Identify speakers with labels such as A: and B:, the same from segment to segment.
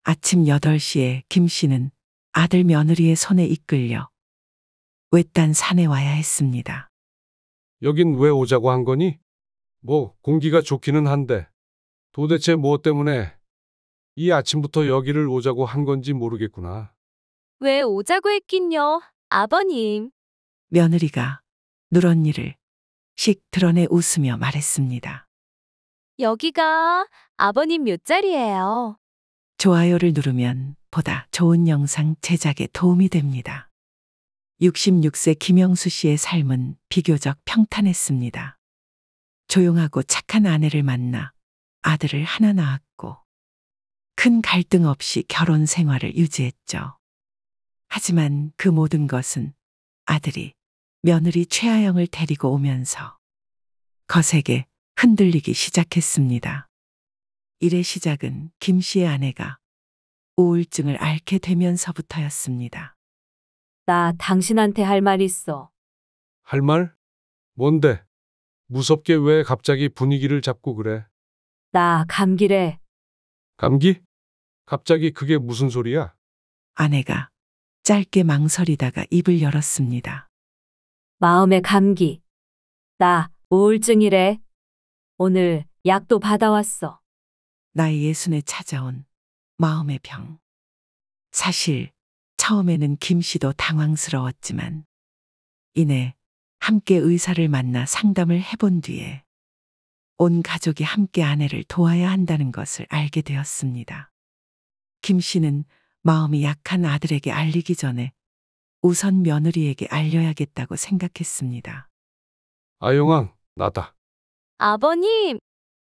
A: 아침 8시에 김 씨는 아들 며느리의 손에 이끌려 외딴 산에 와야 했습니다.
B: 여긴 왜 오자고 한 거니? 뭐 공기가 좋기는 한데 도대체 뭐 때문에 이 아침부터 여기를 오자고 한 건지 모르겠구나.
C: 왜 오자고 했긴요, 아버님.
A: 며느리가 누런 이를 씩 드러내 웃으며 말했습니다.
C: 여기가 아버님 묘자리예요.
A: 좋아요를 누르면 보다 좋은 영상 제작에 도움이 됩니다. 66세 김영수 씨의 삶은 비교적 평탄했습니다. 조용하고 착한 아내를 만나 아들을 하나 낳았고 큰 갈등 없이 결혼 생활을 유지했죠. 하지만 그 모든 것은 아들이 며느리 최아영을 데리고 오면서 거세게 흔들리기 시작했습니다. 일의 시작은 김 씨의 아내가 우울증을 앓게 되면서부터였습니다.
D: 나 당신한테 할 말 있어.
B: 할 말? 뭔데? 무섭게 왜 갑자기 분위기를 잡고 그래?
D: 나 감기래.
B: 감기? 갑자기 그게 무슨 소리야?
A: 아내가 짧게 망설이다가 입을 열었습니다.
D: 마음의 감기. 나 우울증이래. 오늘 약도 받아왔어.
A: 나이 60에 찾아온 마음의 병. 사실 처음에는 김 씨도 당황스러웠지만 이내 함께 의사를 만나 상담을 해본 뒤에 온 가족이 함께 아내를 도와야 한다는 것을 알게 되었습니다. 김 씨는 마음이 약한 아들에게 알리기 전에 우선 며느리에게 알려야겠다고 생각했습니다.
B: 아영아, 나다.
C: 아버님,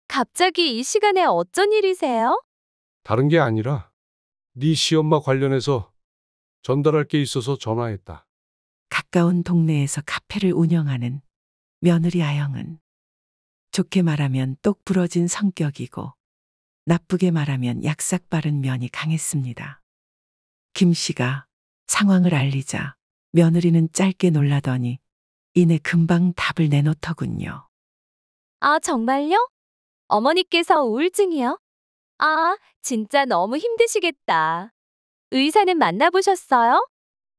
C: 갑자기 이 시간에 어쩐 일이세요?
B: 다른 게 아니라 네 시엄마 관련해서 전달할 게 있어서 전화했다.
A: 가까운 동네에서 카페를 운영하는 며느리 아영은 좋게 말하면 똑 부러진 성격이고 나쁘게 말하면 약삭 빠른 면이 강했습니다. 김 씨가 상황을 알리자 며느리는 짧게 놀라더니 이내 금방 답을 내놓더군요.
C: 아, 정말요? 어머니께서 우울증이요? 아, 진짜 너무 힘드시겠다. 의사는 만나보셨어요?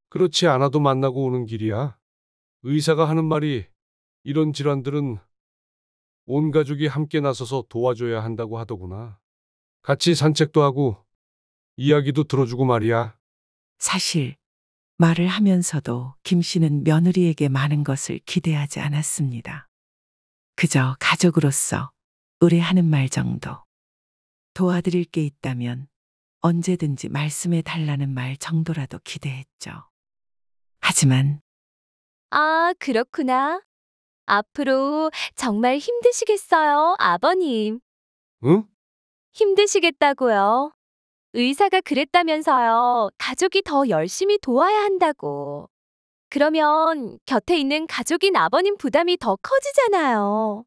B: 그렇지 않아도 만나고 오는 길이야. 의사가 하는 말이 이런 질환들은 온 가족이 함께 나서서 도와줘야 한다고 하더구나. 같이 산책도 하고 이야기도 들어주고 말이야.
A: 사실 말을 하면서도 김 씨는 며느리에게 많은 것을 기대하지 않았습니다. 그저 가족으로서 의뢰하는 말 정도. 도와드릴 게 있다면 언제든지 말씀해 달라는 말 정도라도 기대했죠. 하지만
C: 아, 그렇구나. 앞으로 정말 힘드시겠어요, 아버님.
B: 응?
C: 힘드시겠다고요. 의사가 그랬다면서요. 가족이 더 열심히 도와야 한다고. 그러면 곁에 있는 가족인 아버님 부담이 더 커지잖아요.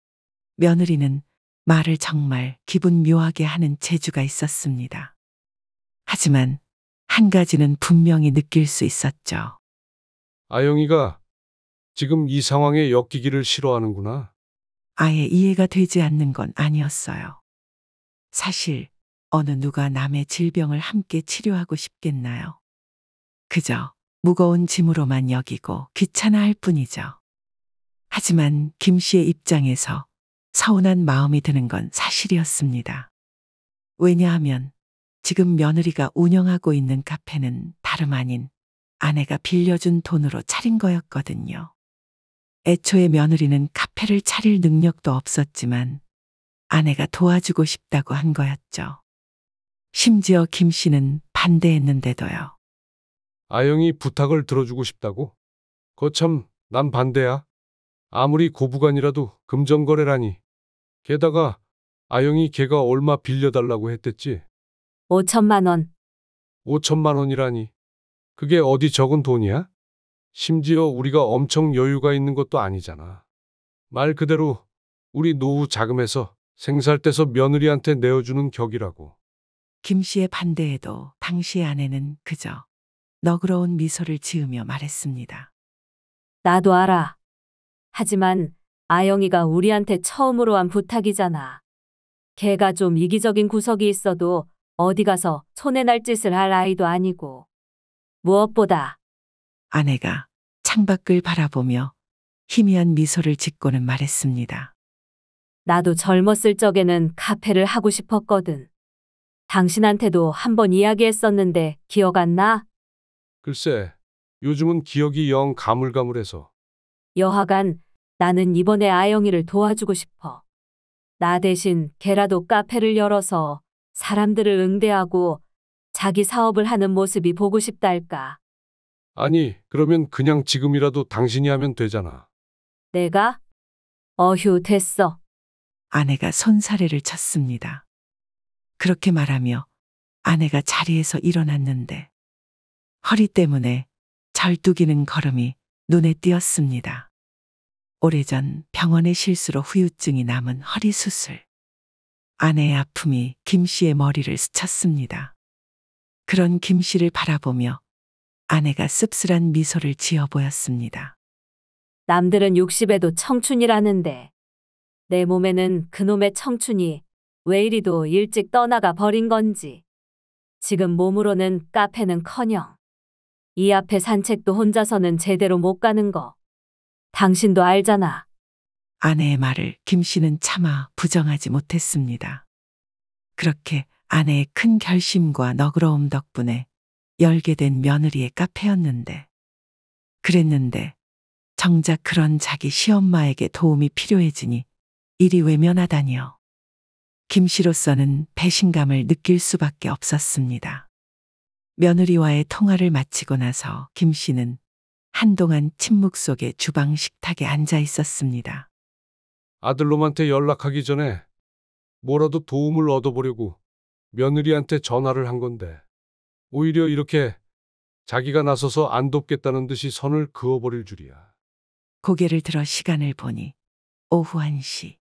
A: 며느리는 말을 정말 기분 묘하게 하는 재주가 있었습니다. 하지만 한 가지는 분명히 느낄 수 있었죠.
B: 아영이가 지금 이 상황에 엮이기를 싫어하는구나.
A: 아예 이해가 되지 않는 건 아니었어요. 사실 어느 누가 남의 질병을 함께 치료하고 싶겠나요? 그저 무거운 짐으로만 여기고 귀찮아할 뿐이죠. 하지만 김 씨의 입장에서 서운한 마음이 드는 건 사실이었습니다. 왜냐하면 지금 며느리가 운영하고 있는 카페는 다름 아닌 아내가 빌려준 돈으로 차린 거였거든요. 애초에 며느리는 카페를 차릴 능력도 없었지만 아내가 도와주고 싶다고 한 거였죠. 심지어 김 씨는 반대했는데도요.
B: 아영이 부탁을 들어주고 싶다고? 거참, 난 반대야. 아무리 고부간이라도 금전거래라니. 게다가 아영이 걔가 얼마 빌려달라고 했댔지?
D: 5천만 원.
B: 5천만 원이라니. 그게 어디 적은 돈이야? 심지어 우리가 엄청 여유가 있는 것도 아니잖아. 말 그대로 우리 노후 자금에서 생살 떼서 며느리한테 내어주는 격이라고.
A: 김 씨의 반대에도 당시의 아내는 그저 너그러운 미소를 지으며 말했습니다.
D: 나도 알아. 하지만 아영이가 우리한테 처음으로 한 부탁이잖아. 걔가 좀 이기적인 구석이 있어도 어디 가서 손에 날 짓을 할 아이도 아니고. 무엇보다
A: 아내가 창밖을 바라보며 희미한 미소를 짓고는 말했습니다.
D: 나도 젊었을 적에는 카페를 하고 싶었거든. 당신한테도 한번 이야기했었는데 기억 안 나?
B: 글쎄, 요즘은 기억이 영 가물가물해서.
D: 여하간 나는 이번에 아영이를 도와주고 싶어. 나 대신 걔라도 카페를 열어서 사람들을 응대하고 자기 사업을 하는 모습이 보고 싶달까.
B: 아니, 그러면 그냥 지금이라도 당신이 하면 되잖아.
D: 내가? 어휴, 됐어.
A: 아내가 손사래를 쳤습니다. 그렇게 말하며 아내가 자리에서 일어났는데 허리 때문에 절뚝이는 걸음이 눈에 띄었습니다. 오래전 병원의 실수로 후유증이 남은 허리 수술. 아내의 아픔이 김 씨의 머리를 스쳤습니다. 그런 김 씨를 바라보며 아내가 씁쓸한 미소를 지어 보였습니다.
D: 남들은 60에도 청춘이라는데 내 몸에는 그놈의 청춘이 왜 이리도 일찍 떠나가 버린 건지. 지금 몸으로는 카페는커녕 이 앞에 산책도 혼자서는 제대로 못 가는 거 당신도 알잖아.
A: 아내의 말을 김 씨는 차마 부정하지 못했습니다. 그렇게 아내의 큰 결심과 너그러움 덕분에 열게 된 며느리의 카페였는데, 그랬는데 정작 그런 자기 시엄마에게 도움이 필요해지니 이리 외면하다니요. 김 씨로서는 배신감을 느낄 수밖에 없었습니다. 며느리와의 통화를 마치고 나서 김 씨는 한동안 침묵 속에 주방 식탁에 앉아 있었습니다.
B: 아들놈한테 연락하기 전에 뭐라도 도움을 얻어보려고 며느리한테 전화를 한 건데 오히려 이렇게 자기가 나서서 안 돕겠다는 듯이 선을 그어버릴 줄이야.
A: 고개를 들어 시간을 보니 오후 1시.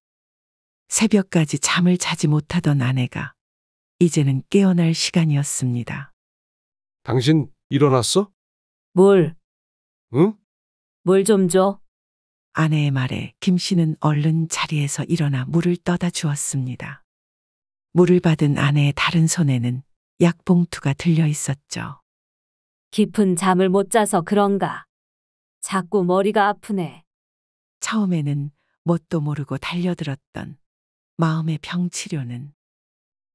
A: 새벽까지 잠을 자지 못하던 아내가 이제는 깨어날 시간이었습니다.
B: 당신 일어났어?
D: 물
B: 응?
D: 좀 줘.
A: 아내의 말에 김 씨는 얼른 자리에서 일어나 물을 떠다 주었습니다. 물을 받은 아내의 다른 손에는 약봉투가 들려 있었죠.
D: 깊은 잠을 못 자서 그런가. 자꾸 머리가 아프네.
A: 처음에는 뭣도 모르고 달려들었던 마음의 병치료는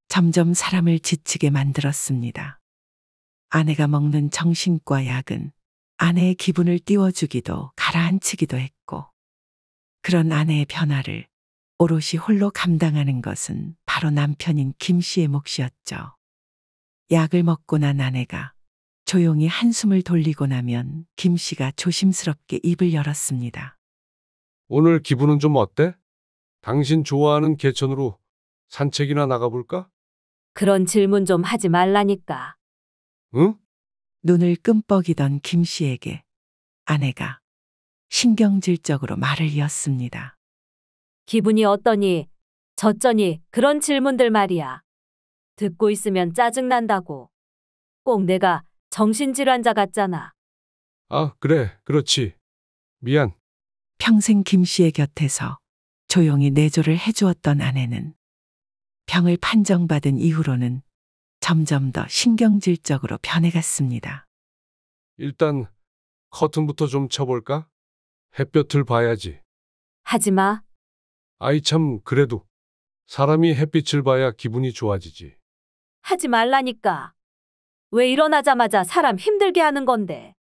A: 점점 사람을 지치게 만들었습니다. 아내가 먹는 정신과 약은 아내의 기분을 띄워주기도 가라앉히기도 했고, 그런 아내의 변화를 오롯이 홀로 감당하는 것은 바로 남편인 김 씨의 몫이었죠. 약을 먹고 난 아내가 조용히 한숨을 돌리고 나면 김 씨가 조심스럽게 입을 열었습니다.
B: 오늘 기분은 좀 어때? 당신 좋아하는 개천으로 산책이나 나가볼까?
D: 그런 질문 좀 하지 말라니까.
B: 응?
A: 눈을 끔뻑이던 김 씨에게 아내가 신경질적으로 말을 이었습니다.
D: 기분이 어떠니? 저쩌니? 그런 질문들 말이야. 듣고 있으면 짜증난다고. 꼭 내가 정신질환자 같잖아.
B: 아, 그래, 그렇지. 미안.
A: 평생 김 씨의 곁에서 조용히 내조를 해주었던 아내는 병을 판정받은 이후로는 점점 더 신경질적으로 변해갔습니다.
B: 일단 커튼부터 좀 쳐볼까? 햇볕을 봐야지.
D: 하지 마.
B: 아이 참 그래도 사람이 햇빛을 봐야 기분이 좋아지지.
D: 하지 말라니까. 왜 일어나자마자 사람 힘들게 하는 건데.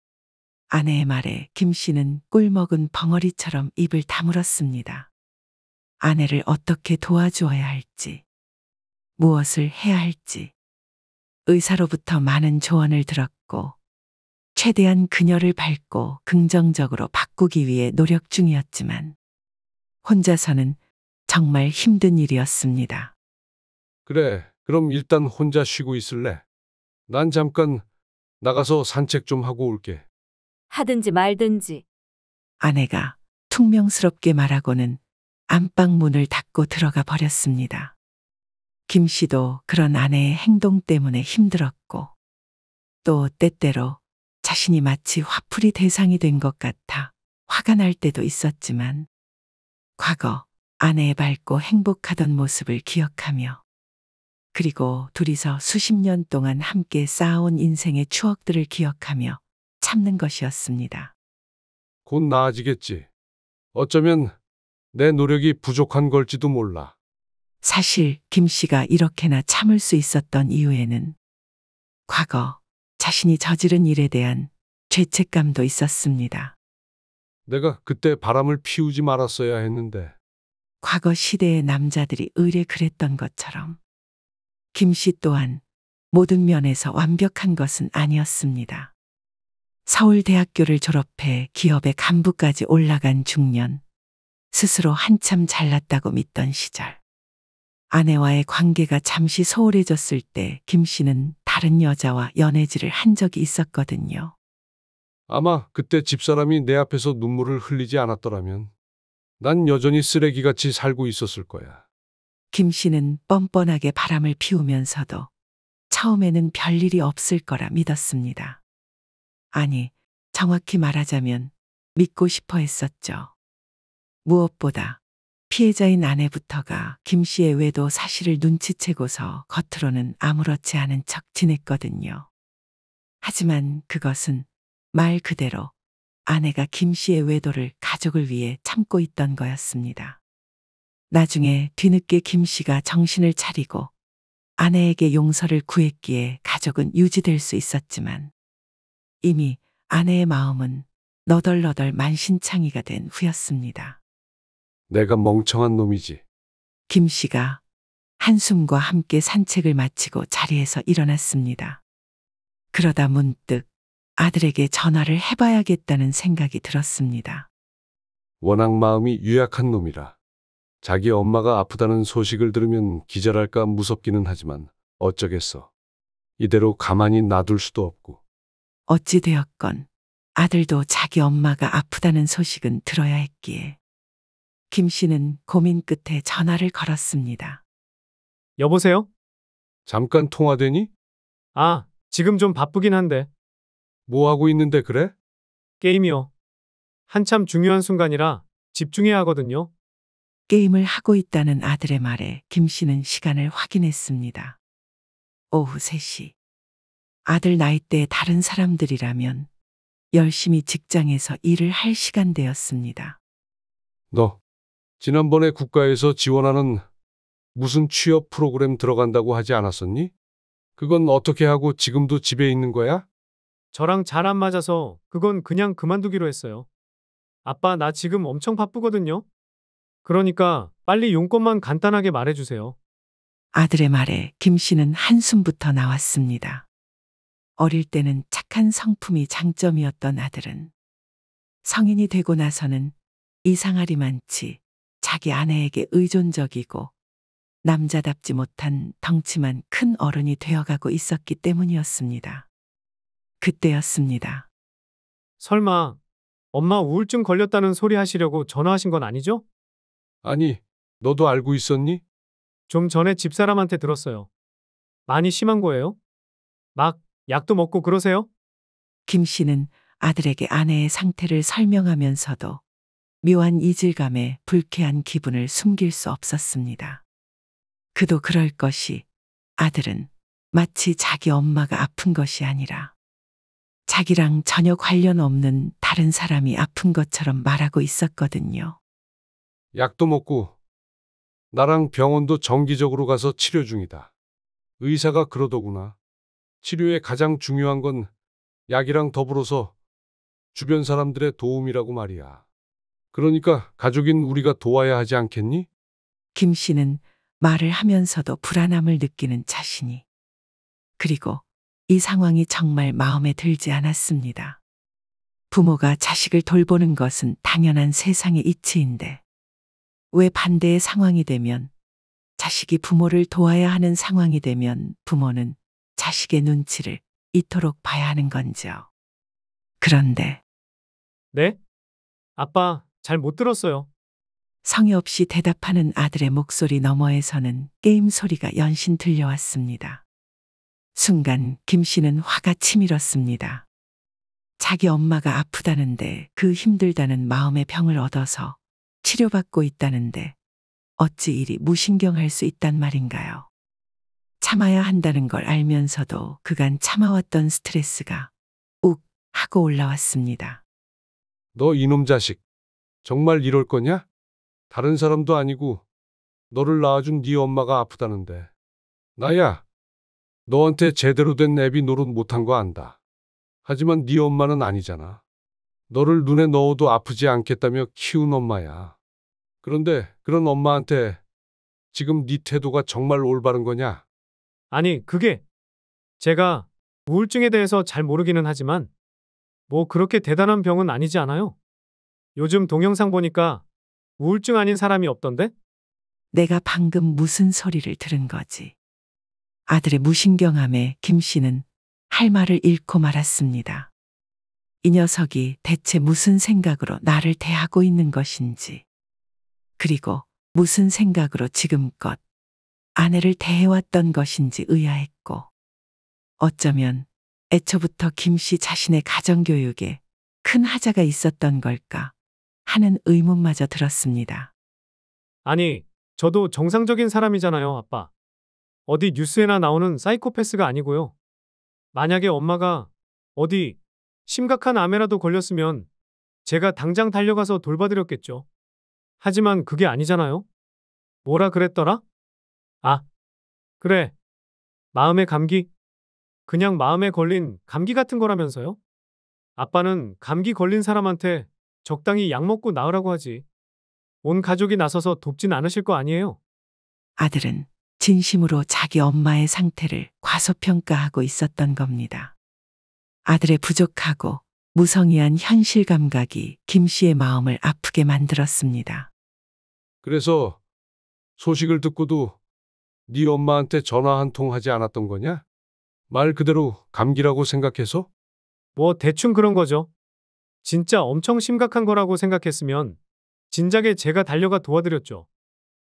A: 아내의 말에 김 씨는 꿀먹은 벙어리처럼 입을 다물었습니다. 아내를 어떻게 도와주어야 할지, 무엇을 해야 할지, 의사로부터 많은 조언을 들었고, 최대한 그녀를 밝고 긍정적으로 바꾸기 위해 노력 중이었지만, 혼자서는 정말 힘든 일이었습니다.
B: 그래, 그럼 일단 혼자 쉬고 있을래? 난 잠깐 나가서 산책 좀 하고 올게.
D: 하든지 말든지.
A: 아내가 퉁명스럽게 말하고는 안방 문을 닫고 들어가 버렸습니다. 김 씨도 그런 아내의 행동 때문에 힘들었고, 또 때때로 자신이 마치 화풀이 대상이 된 것 같아 화가 날 때도 있었지만, 과거 아내의 밝고 행복하던 모습을 기억하며 그리고 둘이서 수십 년 동안 함께 쌓아온 인생의 추억들을 기억하며 참는 것이었습니다.
B: 곧 나아지겠지. 어쩌면 내 노력이 부족한 걸지도 몰라.
A: 사실 김 씨가 이렇게나 참을 수 있었던 이유에는 과거 자신이 저지른 일에 대한 죄책감도 있었습니다.
B: 내가 그때 바람을 피우지 말았어야 했는데.
A: 과거 시대의 남자들이 의례 그랬던 것처럼 김 씨 또한 모든 면에서 완벽한 것은 아니었습니다. 서울대학교를 졸업해 기업의 간부까지 올라간 중년, 스스로 한참 잘났다고 믿던 시절. 아내와의 관계가 잠시 소홀해졌을 때 김 씨는 다른 여자와 연애질을 한 적이 있었거든요.
B: 아마 그때 집사람이 내 앞에서 눈물을 흘리지 않았더라면 난 여전히 쓰레기같이 살고 있었을 거야.
A: 김 씨는 뻔뻔하게 바람을 피우면서도 처음에는 별일이 없을 거라 믿었습니다. 아니, 정확히 말하자면 믿고 싶어 했었죠. 무엇보다 피해자인 아내부터가 김 씨의 외도 사실을 눈치채고서 겉으로는 아무렇지 않은 척 지냈거든요. 하지만 그것은 말 그대로 아내가 김 씨의 외도를 가족을 위해 참고 있던 거였습니다. 나중에 뒤늦게 김 씨가 정신을 차리고 아내에게 용서를 구했기에 가족은 유지될 수 있었지만 이미 아내의 마음은 너덜너덜 만신창이가 된 후였습니다.
B: 내가 멍청한 놈이지.
A: 김 씨가 한숨과 함께 산책을 마치고 자리에서 일어났습니다. 그러다 문득 아들에게 전화를 해봐야겠다는 생각이 들었습니다.
B: 워낙 마음이 유약한 놈이라. 자기 엄마가 아프다는 소식을 들으면 기절할까 무섭기는 하지만 어쩌겠어. 이대로 가만히 놔둘 수도 없고.
A: 어찌되었건 아들도 자기 엄마가 아프다는 소식은 들어야 했기에 김 씨는 고민 끝에 전화를 걸었습니다.
E: 여보세요?
B: 잠깐 통화되니?
E: 아, 지금 좀 바쁘긴 한데.
B: 뭐 하고 있는데 그래?
E: 게임이요. 한참 중요한 순간이라 집중해야 하거든요.
A: 게임을 하고 있다는 아들의 말에 김 씨는 시간을 확인했습니다. 오후 3시. 아들 나이대의 다른 사람들이라면 열심히 직장에서 일을 할 시간대였습니다.
B: 너 지난번에 국가에서 지원하는 무슨 취업 프로그램 들어간다고 하지 않았었니? 그건 어떻게 하고 지금도 집에 있는 거야?
E: 저랑 잘 안 맞아서 그건 그냥 그만두기로 했어요. 아빠, 나 지금 엄청 바쁘거든요. 그러니까 빨리 용건만 간단하게 말해주세요.
A: 아들의 말에 김 씨는 한숨부터 나왔습니다. 어릴 때는 착한 성품이 장점이었던 아들은 성인이 되고 나서는 이상하리만치 자기 아내에게 의존적이고 남자답지 못한 덩치만 큰 어른이 되어가고 있었기 때문이었습니다. 그때였습니다.
E: 설마 엄마 우울증 걸렸다는 소리 하시려고 전화하신 건 아니죠?
B: 아니, 너도 알고 있었니?
E: 좀 전에 집사람한테 들었어요. 많이 심한 거예요? 막 약도 먹고 그러세요?
A: 김 씨는 아들에게 아내의 상태를 설명하면서도 묘한 이질감에 불쾌한 기분을 숨길 수 없었습니다. 그도 그럴 것이 아들은 마치 자기 엄마가 아픈 것이 아니라 자기랑 전혀 관련 없는 다른 사람이 아픈 것처럼 말하고 있었거든요.
B: 약도 먹고 나랑 병원도 정기적으로 가서 치료 중이다. 의사가 그러더구나. 치료에 가장 중요한 건 약이랑 더불어서 주변 사람들의 도움이라고 말이야. 그러니까 가족인 우리가 도와야 하지 않겠니?
A: 김 씨는 말을 하면서도 불안함을 느끼는 자신이 그리고 이 상황이 정말 마음에 들지 않았습니다. 부모가 자식을 돌보는 것은 당연한 세상의 이치인데 왜 반대의 상황이 되면 자식이 부모를 도와야 하는 상황이 되면 부모는 자식의 눈치를 이토록 봐야 하는 건지요. 그런데
E: 네? 아빠, 잘 못 들었어요.
A: 성의 없이 대답하는 아들의 목소리 너머에서는 게임 소리가 연신 들려왔습니다. 순간 김 씨는 화가 치밀었습니다. 자기 엄마가 아프다는데 그 힘들다는 마음의 병을 얻어서 치료받고 있다는데 어찌 이리 무신경할 수 있단 말인가요? 참아야 한다는 걸 알면서도 그간 참아왔던 스트레스가 욱 하고 올라왔습니다.
B: 너 이놈 자식. 정말 이럴 거냐? 다른 사람도 아니고 너를 낳아준 네 엄마가 아프다는데. 나야, 너한테 제대로 된 애비 노릇 못한 거 안다. 하지만 네 엄마는 아니잖아. 너를 눈에 넣어도 아프지 않겠다며 키운 엄마야. 그런데 그런 엄마한테 지금 네 태도가 정말 올바른 거냐?
E: 아니, 그게 제가 우울증에 대해서 잘 모르기는 하지만 뭐 그렇게 대단한 병은 아니지 않아요? 요즘 동영상 보니까 우울증 아닌 사람이 없던데?
A: 내가 방금 무슨 소리를 들은 거지? 아들의 무신경함에 김 씨는 할 말을 잃고 말았습니다. 이 녀석이 대체 무슨 생각으로 나를 대하고 있는 것인지, 그리고 무슨 생각으로 지금껏 아내를 대해왔던 것인지 의아했고, 어쩌면 애초부터 김 씨 자신의 가정교육에 큰 하자가 있었던 걸까 하는 의문마저 들었습니다.
E: 아니, 저도 정상적인 사람이잖아요, 아빠. 어디 뉴스에나 나오는 사이코패스가 아니고요. 만약에 엄마가 어디 심각한 암에라도 걸렸으면 제가 당장 달려가서 돌봐드렸겠죠. 하지만 그게 아니잖아요? 뭐라 그랬더라? 아, 그래. 마음의 감기? 그냥 마음에 걸린 감기 같은 거라면서요? 아빠는 감기 걸린 사람한테 적당히 약 먹고 나으라고 하지. 온 가족이 나서서 돕진 않으실 거 아니에요?
A: 아들은 진심으로 자기 엄마의 상태를 과소평가하고 있었던 겁니다. 아들의 부족하고 무성의한 현실 감각이 김 씨의 마음을 아프게 만들었습니다.
B: 그래서 소식을 듣고도 네 엄마한테 전화 한 통 하지 않았던 거냐? 말 그대로 감기라고 생각해서?
E: 뭐 대충 그런 거죠. 진짜 엄청 심각한 거라고 생각했으면 진작에 제가 달려가 도와드렸죠.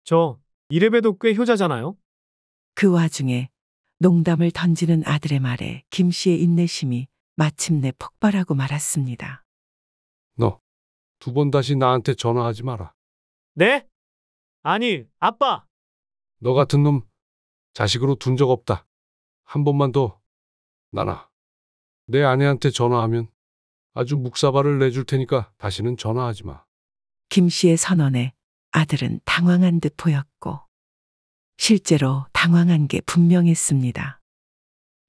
E: 저 이래봬도 꽤 효자잖아요.
A: 그 와중에 농담을 던지는 아들의 말에 김 씨의 인내심이 마침내 폭발하고 말았습니다.
B: 너 두 번 다시 나한테 전화하지 마라.
E: 네? 아니, 아빠!
B: 너 같은 놈 자식으로 둔 적 없다. 한 번만 더 나나. 내 아내한테 전화하면 아주 묵사발을 내줄 테니까 다시는 전화하지 마.
A: 김 씨의 선언에 아들은 당황한 듯 보였고, 실제로 당황한 게 분명했습니다.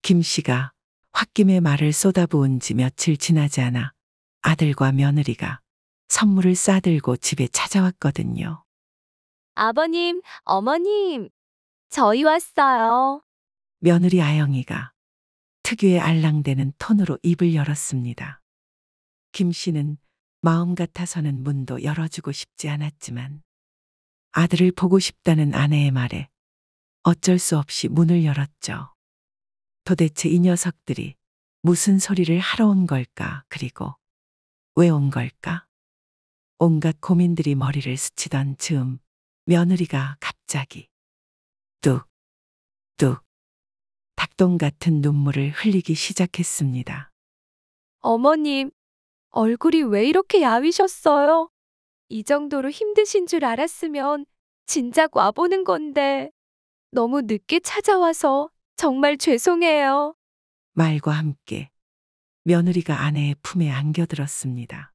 A: 김 씨가 홧김에 말을 쏟아부은 지 며칠 지나지 않아 아들과 며느리가 선물을 싸들고 집에 찾아왔거든요.
C: 아버님, 어머님, 저희 왔어요.
A: 며느리 아영이가 특유의 알랑대는 톤으로 입을 열었습니다. 김 씨는 마음 같아서는 문도 열어주고 싶지 않았지만 아들을 보고 싶다는 아내의 말에 어쩔 수 없이 문을 열었죠. 도대체 이 녀석들이 무슨 소리를 하러 온 걸까? 그리고 왜 온 걸까? 온갖 고민들이 머리를 스치던 즈음 며느리가 갑자기 뚝, 뚝, 닭똥 같은 눈물을 흘리기 시작했습니다.
C: 어머님, 얼굴이 왜 이렇게 야위셨어요? 이 정도로 힘드신 줄 알았으면 진작 와보는 건데 너무 늦게 찾아와서 정말 죄송해요.
A: 말과 함께 며느리가 아내의 품에 안겨들었습니다.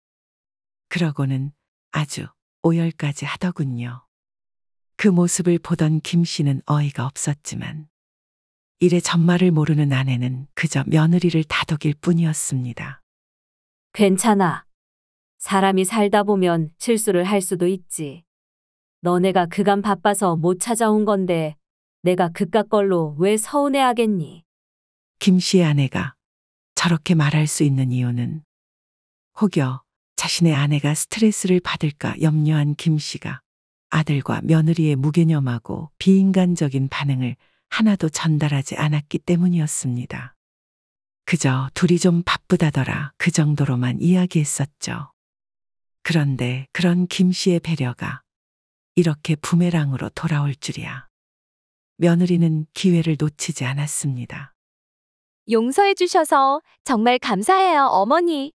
A: 그러고는 아주 오열까지 하더군요. 그 모습을 보던 김 씨는 어이가 없었지만 이래 전말을 모르는 아내는 그저 며느리를 다독일 뿐이었습니다.
D: 괜찮아. 사람이 살다 보면 실수를 할 수도 있지. 너네가 그간 바빠서 못 찾아온 건데 내가 그깟 걸로 왜 서운해하겠니?
A: 김 씨의 아내가 저렇게 말할 수 있는 이유는 혹여 자신의 아내가 스트레스를 받을까 염려한 김 씨가 아들과 며느리의 무개념하고 비인간적인 반응을 하나도 전달하지 않았기 때문이었습니다. 그저 둘이 좀 바쁘다더라 그 정도로만 이야기했었죠. 그런데 그런 김 씨의 배려가 이렇게 부메랑으로 돌아올 줄이야. 며느리는 기회를 놓치지 않았습니다.
C: 용서해 주셔서 정말 감사해요, 어머니.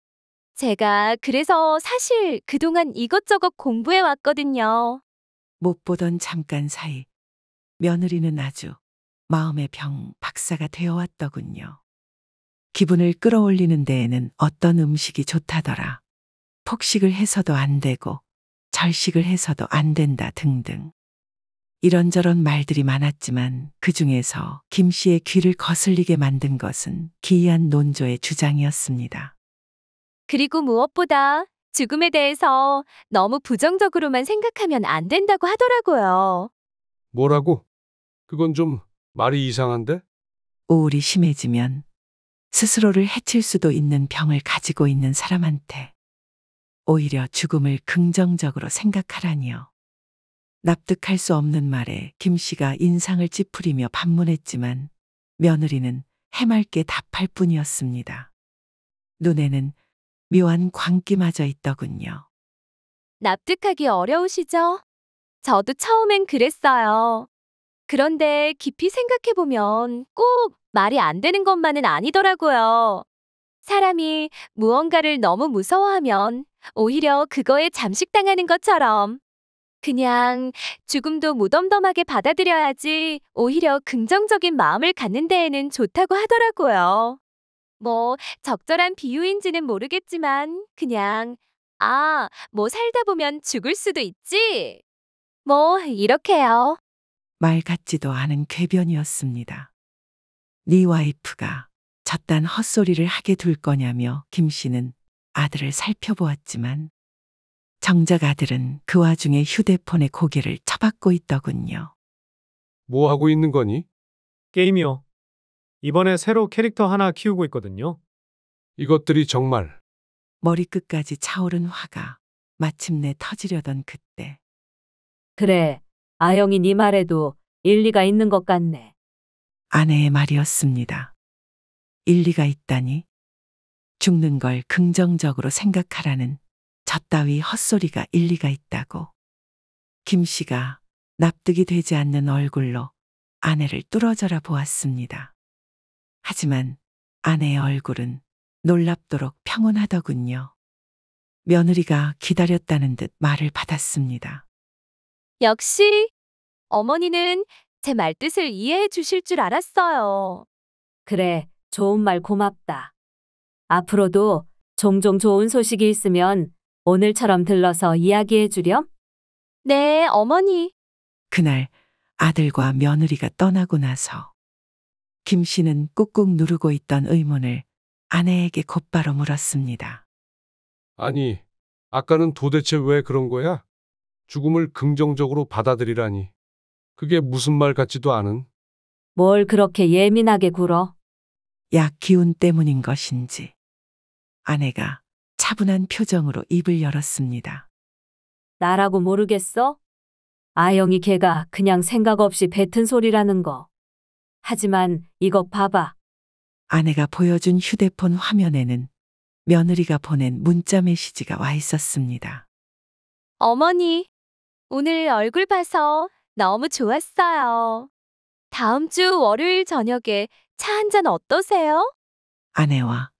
C: 제가 그래서 사실 그동안 이것저것 공부해 왔거든요.
A: 못 보던 잠깐 사이 며느리는 아주 마음의 병 박사가 되어왔더군요. 기분을 끌어올리는 데에는 어떤 음식이 좋다더라. 폭식을 해서도 안 되고 절식을 해서도 안 된다 등등. 이런저런 말들이 많았지만 그 중에서 김 씨의 귀를 거슬리게 만든 것은 기이한 논조의 주장이었습니다.
C: 그리고 무엇보다 죽음에 대해서 너무 부정적으로만 생각하면 안 된다고 하더라고요.
B: 뭐라고? 그건 좀 말이 이상한데?
A: 우울이 심해지면 스스로를 해칠 수도 있는 병을 가지고 있는 사람한테 오히려 죽음을 긍정적으로 생각하라니요. 납득할 수 없는 말에 김 씨가 인상을 찌푸리며 반문했지만 며느리는 해맑게 답할 뿐이었습니다. 눈에는 묘한 광기마저 있더군요.
C: 납득하기 어려우시죠? 저도 처음엔 그랬어요. 그런데 깊이 생각해보면 꼭 말이 안 되는 것만은 아니더라고요. 사람이 무언가를 너무 무서워하면 오히려 그거에 잠식당하는 것처럼 그냥 죽음도 무덤덤하게 받아들여야지 오히려 긍정적인 마음을 갖는 데에는 좋다고 하더라고요. 뭐 적절한 비유인지는 모르겠지만 그냥 뭐 살다 보면 죽을 수도 있지. 뭐 이렇게요.
A: 말 같지도 않은 궤변이었습니다. 네 와이프가 저딴 헛소리를 하게 둘 거냐며 김 씨는 아들을 살펴보았지만 정작 아들은 그 와중에 휴대폰에 고개를 쳐박고 있더군요.
B: 뭐 하고 있는 거니?
E: 게임이요. 이번에 새로 캐릭터 하나 키우고 있거든요.
B: 이것들이 정말.
A: 머리끝까지 차오른 화가 마침내 터지려던 그때
D: 그래, 아영이 네 말에도 일리가 있는 것 같네.
A: 아내의 말이었습니다. 일리가 있다니? 죽는 걸 긍정적으로 생각하라는 저 따위 헛소리가 일리가 있다고. 김 씨가 납득이 되지 않는 얼굴로 아내를 뚫어져라 보았습니다. 하지만 아내의 얼굴은 놀랍도록 평온하더군요. 며느리가 기다렸다는 듯 말을 받았습니다.
C: 역시 어머니는 제 말뜻을 이해해 주실 줄 알았어요.
D: 그래, 좋은 말 고맙다. 앞으로도 종종 좋은 소식이 있으면 오늘처럼 들러서 이야기해 주렴?
C: 네, 어머니.
A: 그날 아들과 며느리가 떠나고 나서 김 씨는 꾹꾹 누르고 있던 의문을 아내에게 곧바로 물었습니다.
B: 아니, 아까는 도대체 왜 그런 거야? 죽음을 긍정적으로 받아들이라니. 그게 무슨 말 같지도 않은.
D: 뭘 그렇게 예민하게 굴어?
A: 약 기운 때문인 것인지 아내가 차분한 표정으로 입을 열었습니다.
D: 나라고 모르겠어? 아영이 걔가 그냥 생각 없이 뱉은 소리라는 거. 하지만 이것 봐봐.
A: 아내가 보여준 휴대폰 화면에는 며느리가 보낸 문자 메시지가 와 있었습니다.
C: 어머니, 오늘 얼굴 봐서 너무 좋았어요. 다음 주 월요일 저녁에 차 한 잔 어떠세요?
A: 아내와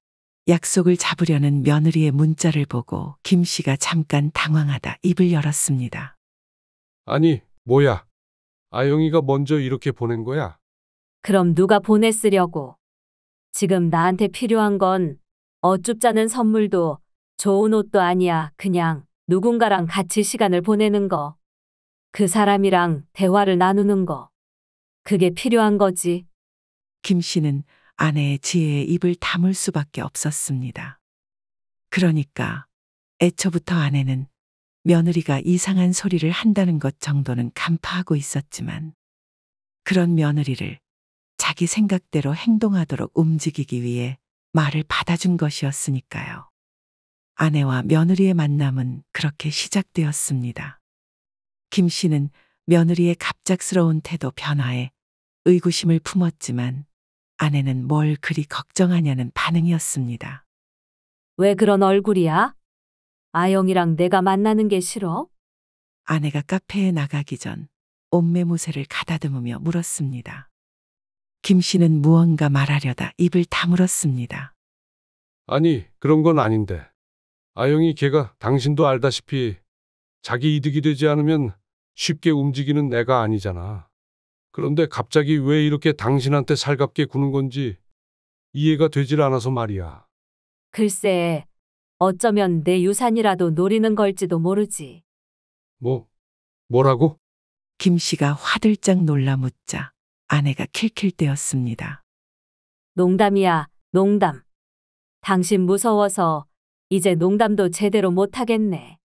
A: 약속을 잡으려는 며느리의 문자를 보고 김 씨가 잠깐 당황하다 입을 열었습니다.
B: 아니, 뭐야? 아영이가 먼저 이렇게 보낸 거야?
D: 그럼 누가 보냈으려고? 지금 나한테 필요한 건 어쭙자는 선물도 좋은 옷도 아니야. 그냥 누군가랑 같이 시간을 보내는 거. 그 사람이랑 대화를 나누는 거. 그게 필요한 거지.
A: 김 씨는 아내의 지혜에 입을 다물 수밖에 없었습니다. 그러니까 애초부터 아내는 며느리가 이상한 소리를 한다는 것 정도는 간파하고 있었지만 그런 며느리를 자기 생각대로 행동하도록 움직이기 위해 말을 받아준 것이었으니까요. 아내와 며느리의 만남은 그렇게 시작되었습니다. 김 씨는 며느리의 갑작스러운 태도 변화에 의구심을 품었지만 아내는 뭘 그리 걱정하냐는 반응이었습니다.
D: 왜 그런 얼굴이야? 아영이랑 내가 만나는 게 싫어?
A: 아내가 카페에 나가기 전 옷매무새를 가다듬으며 물었습니다. 김 씨는 무언가 말하려다 입을 다물었습니다.
B: 아니, 그런 건 아닌데. 아영이 걔가 당신도 알다시피 자기 이득이 되지 않으면 쉽게 움직이는 애가 아니잖아. 그런데 갑자기 왜 이렇게 당신한테 살갑게 구는 건지 이해가 되질 않아서 말이야.
D: 글쎄, 어쩌면 내 유산이라도 노리는 걸지도 모르지.
B: 뭐라고?
A: 김 씨가 화들짝 놀라 묻자 아내가 킬킬대었습니다.
D: 농담이야, 농담. 당신 무서워서 이제 농담도 제대로 못하겠네.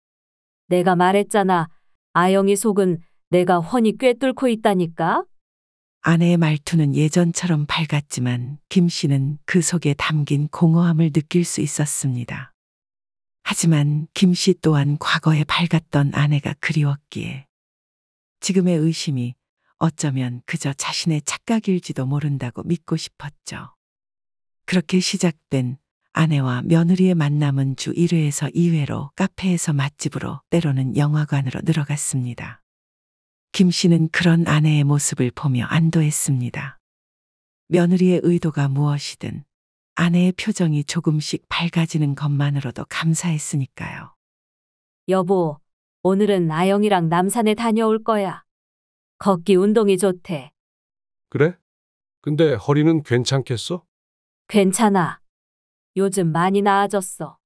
D: 내가 말했잖아. 아영이 속은 내가 훤히 꿰뚫고 있다니까?
A: 아내의 말투는 예전처럼 밝았지만 김 씨는 그 속에 담긴 공허함을 느낄 수 있었습니다. 하지만 김 씨 또한 과거에 밝았던 아내가 그리웠기에 지금의 의심이 어쩌면 그저 자신의 착각일지도 모른다고 믿고 싶었죠. 그렇게 시작된 아내와 며느리의 만남은 주 1회에서 2회로 카페에서 맛집으로 때로는 영화관으로 늘어갔습니다. 김 씨는 그런 아내의 모습을 보며 안도했습니다. 며느리의 의도가 무엇이든 아내의 표정이 조금씩 밝아지는 것만으로도 감사했으니까요.
D: 여보, 오늘은 아영이랑 남산에 다녀올 거야. 걷기 운동이 좋대.
B: 그래? 근데 허리는 괜찮겠어?
D: 괜찮아. 요즘 많이 나아졌어.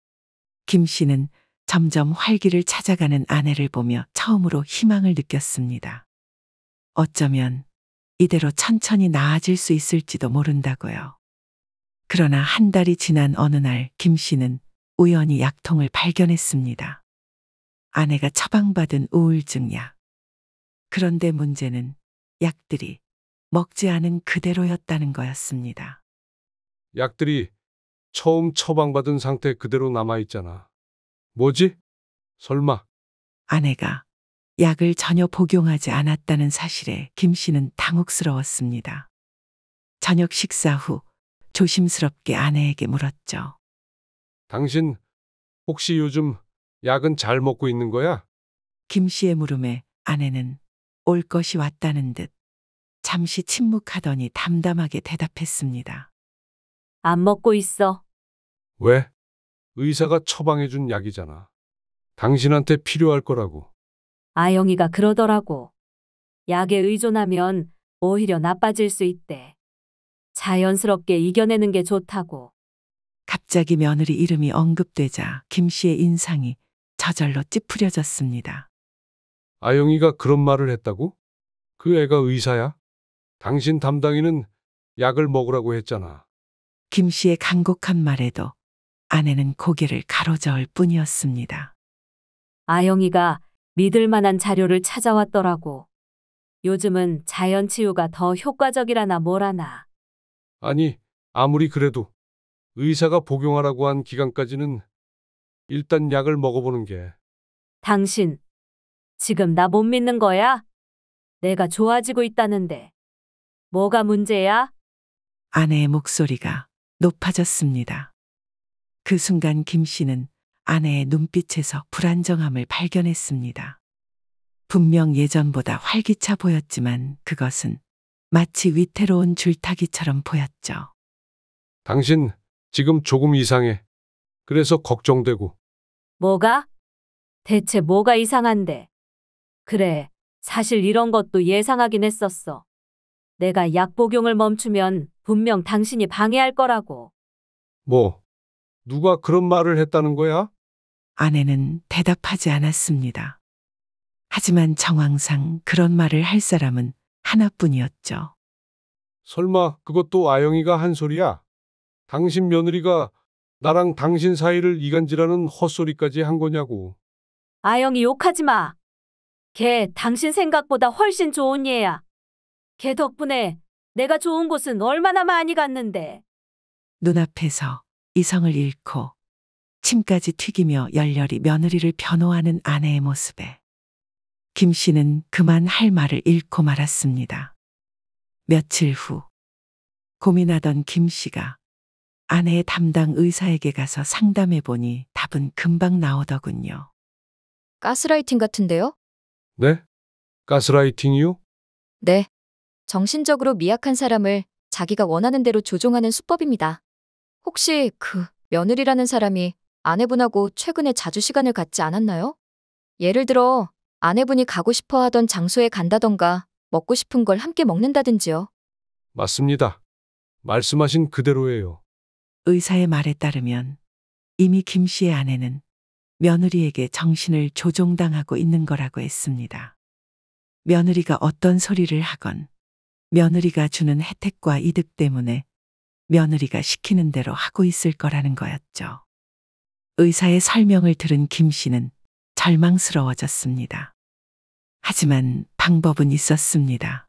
A: 김 씨는 점점 활기를 찾아가는 아내를 보며 처음으로 희망을 느꼈습니다. 어쩌면 이대로 천천히 나아질 수 있을지도 모른다고요. 그러나 한 달이 지난 어느 날 김 씨는 우연히 약통을 발견했습니다. 아내가 처방받은 우울증 약. 그런데 문제는 약들이 먹지 않은 그대로였다는 거였습니다.
B: 약들이 처음 처방받은 상태 그대로 남아있잖아. 뭐지? 설마.
A: 아내가 약을 전혀 복용하지 않았다는 사실에 김 씨는 당혹스러웠습니다. 저녁 식사 후 조심스럽게 아내에게 물었죠.
B: 당신 혹시 요즘 약은 잘 먹고 있는 거야?
A: 김 씨의 물음에 아내는 올 것이 왔다는 듯 잠시 침묵하더니 담담하게 대답했습니다.
D: 안 먹고 있어.
B: 왜? 의사가 처방해준 약이잖아. 당신한테 필요할 거라고.
D: 아영이가 그러더라고. 약에 의존하면 오히려 나빠질 수 있대. 자연스럽게 이겨내는 게 좋다고.
A: 갑자기 며느리 이름이 언급되자 김 씨의 인상이 저절로 찌푸려졌습니다.
B: 아영이가 그런 말을 했다고? 그 애가 의사야? 당신 담당이는 약을 먹으라고 했잖아.
A: 김 씨의 간곡한 말에도 아내는 고개를 가로저을 뿐이었습니다.
D: 아영이가 믿을 만한 자료를 찾아왔더라고. 요즘은 자연치유가 더 효과적이라나 뭐라나.
B: 아니, 아무리 그래도 의사가 복용하라고 한 기간까지는 일단 약을 먹어보는 게.
D: 당신, 지금 나 못 믿는 거야? 내가 좋아지고 있다는데. 뭐가 문제야?
A: 아내의 목소리가 높아졌습니다. 그 순간 김 씨는 아내의 눈빛에서 불안정함을 발견했습니다. 분명 예전보다 활기차 보였지만 그것은 마치 위태로운 줄타기처럼 보였죠.
B: 당신 지금 조금 이상해. 그래서 걱정되고.
D: 뭐가? 대체 뭐가 이상한데? 그래, 사실 이런 것도 예상하긴 했었어. 내가 약 복용을 멈추면 분명 당신이 방해할 거라고.
B: 뭐, 누가 그런 말을 했다는 거야?
A: 아내는 대답하지 않았습니다. 하지만 정황상 그런 말을 할 사람은 하나뿐이었죠.
B: 설마 그것도 아영이가 한 소리야? 당신 며느리가 나랑 당신 사이를 이간질하는 헛소리까지 한 거냐고.
D: 아영이 욕하지 마. 걔 당신 생각보다 훨씬 좋은 얘야. 걔 덕분에 내가 좋은 곳은 얼마나 많이 갔는데.
A: 눈앞에서 이성을 잃고 침까지 튀기며 열렬히 며느리를 변호하는 아내의 모습에 김 씨는 그만 할 말을 잃고 말았습니다. 며칠 후 고민하던 김 씨가 아내의 담당 의사에게 가서 상담해 보니 답은 금방 나오더군요.
F: 가스라이팅 같은데요?
B: 네? 가스라이팅이요?
F: 네. 정신적으로 미약한 사람을 자기가 원하는 대로 조종하는 수법입니다. 혹시 그 며느리라는 사람이 아내분하고 최근에 자주 시간을 갖지 않았나요? 예를 들어 아내분이 가고 싶어 하던 장소에 간다던가 먹고 싶은 걸 함께 먹는다든지요.
B: 맞습니다. 말씀하신 그대로예요.
A: 의사의 말에 따르면 이미 김 씨의 아내는 며느리에게 정신을 조종당하고 있는 거라고 했습니다. 며느리가 어떤 소리를 하건 며느리가 주는 혜택과 이득 때문에 며느리가 시키는 대로 하고 있을 거라는 거였죠. 의사의 설명을 들은 김 씨는 절망스러워졌습니다. 하지만 방법은 있었습니다.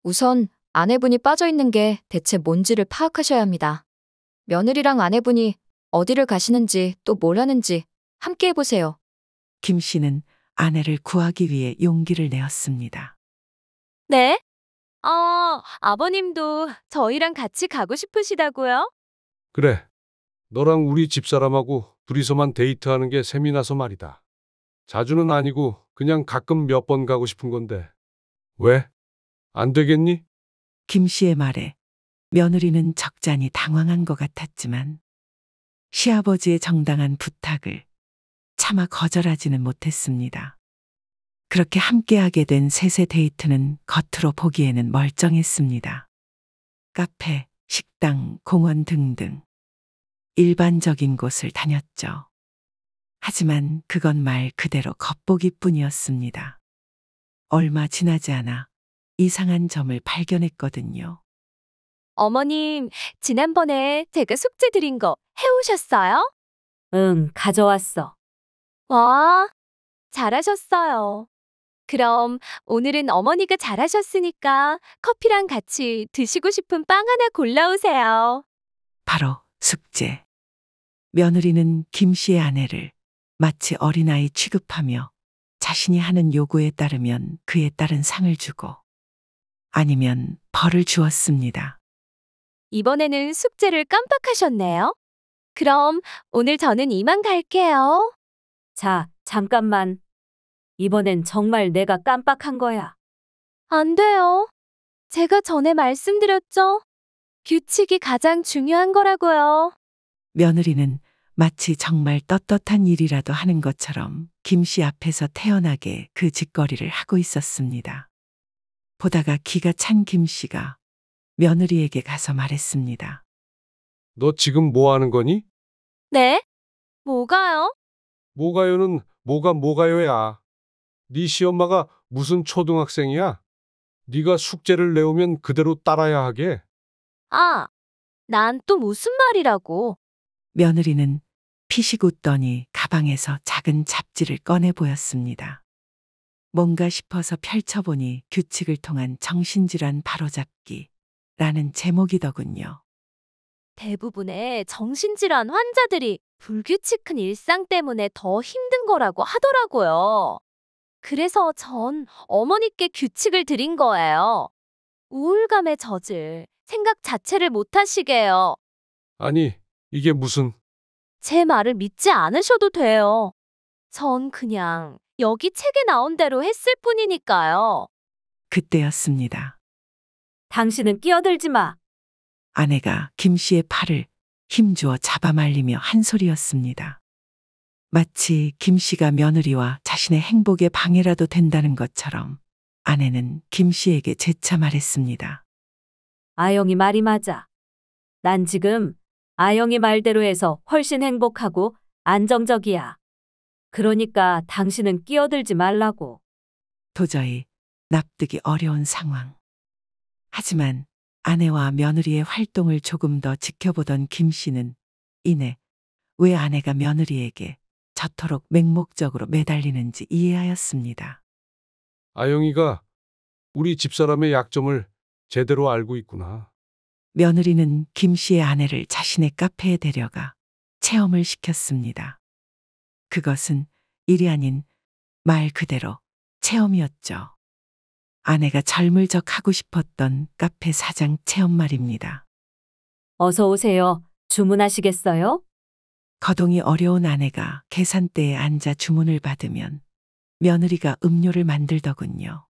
F: 우선 아내분이 빠져 있는 게 대체 뭔지를 파악하셔야 합니다. 며느리랑 아내분이 어디를 가시는지 또 뭘 하는지 함께 해보세요.
A: 김 씨는 아내를 구하기 위해 용기를 내었습니다.
C: 네? 아버님도 저희랑 같이 가고 싶으시다고요?
B: 그래. 너랑 우리 집사람하고 둘이서만 데이트하는 게 셈이 나서 말이다. 자주는 아니고 그냥 가끔 몇 번 가고 싶은 건데. 왜? 안 되겠니?
A: 김 씨의 말에 며느리는 적잖이 당황한 것 같았지만 시아버지의 정당한 부탁을 차마 거절하지는 못했습니다. 그렇게 함께하게 된 셋의 데이트는 겉으로 보기에는 멀쩡했습니다. 카페, 식당, 공원 등등 일반적인 곳을 다녔죠. 하지만 그건 말 그대로 겉보기뿐이었습니다. 얼마 지나지 않아 이상한 점을 발견했거든요.
C: 어머님, 지난번에 제가 숙제 드린 거 해오셨어요?
D: 응, 가져왔어.
C: 와, 잘하셨어요. 그럼 오늘은 어머니가 잘하셨으니까 커피랑 같이 드시고 싶은 빵 하나 골라오세요.
A: 바로 숙제. 며느리는 김 씨의 아내를 마치 어린아이 취급하며 자신이 하는 요구에 따르면 그에 따른 상을 주고 아니면 벌을 주었습니다.
C: 이번에는 숙제를 깜빡하셨네요. 그럼 오늘 저는 이만 갈게요.
D: 자, 잠깐만. 이번엔 정말 내가 깜빡한 거야.
C: 안 돼요. 제가 전에 말씀드렸죠. 규칙이 가장 중요한 거라고요.
A: 며느리는 마치 정말 떳떳한 일이라도 하는 것처럼 김 씨 앞에서 태연하게 그 짓거리를 하고 있었습니다. 보다가 기가 찬 김 씨가 며느리에게 가서 말했습니다.
B: 너 지금 뭐 하는 거니?
C: 네? 뭐가요?
B: 뭐가요는 뭐가요야. 네 시엄마가 무슨 초등학생이야? 네가 숙제를 내오면 그대로 따라야 하게.
C: 아, 난 또 무슨 말이라고.
A: 며느리는 피식 웃더니 가방에서 작은 잡지를 꺼내 보였습니다. 뭔가 싶어서 펼쳐보니 규칙을 통한 정신질환 바로잡기라는 제목이더군요.
C: 대부분의 정신질환 환자들이 불규칙한 일상 때문에 더 힘든 거라고 하더라고요. 그래서 전 어머니께 규칙을 드린 거예요. 우울감에 젖을 생각 자체를 못 하시게요.
B: 아니, 이게 무슨...
C: 제 말을 믿지 않으셔도 돼요. 전 그냥 여기 책에 나온 대로 했을 뿐이니까요.
A: 그때였습니다.
D: 당신은 끼어들지 마.
A: 아내가 김 씨의 팔을 힘주어 잡아 말리며 한 소리였습니다. 마치 김 씨가 며느리와 자신의 행복에 방해라도 된다는 것처럼 아내는 김 씨에게 재차 말했습니다.
D: 아영이 말이 맞아. 난 지금 아영이 말대로 해서 훨씬 행복하고 안정적이야. 그러니까 당신은 끼어들지 말라고.
A: 도저히 납득이 어려운 상황. 하지만 아내와 며느리의 활동을 조금 더 지켜보던 김 씨는 이내 왜 아내가 며느리에게 저토록 맹목적으로 매달리는지 이해하였습니다.
B: 아영이가 우리 집사람의 약점을 제대로 알고 있구나.
A: 며느리는 김 씨의 아내를 자신의 카페에 데려가 체험을 시켰습니다. 그것은 일이 아닌 말 그대로 체험이었죠. 아내가 젊을 적 하고 싶었던 카페 사장 체험 말입니다.
D: 어서 오세요. 주문하시겠어요?
A: 거동이 어려운 아내가 계산대에 앉아 주문을 받으면 며느리가 음료를 만들더군요.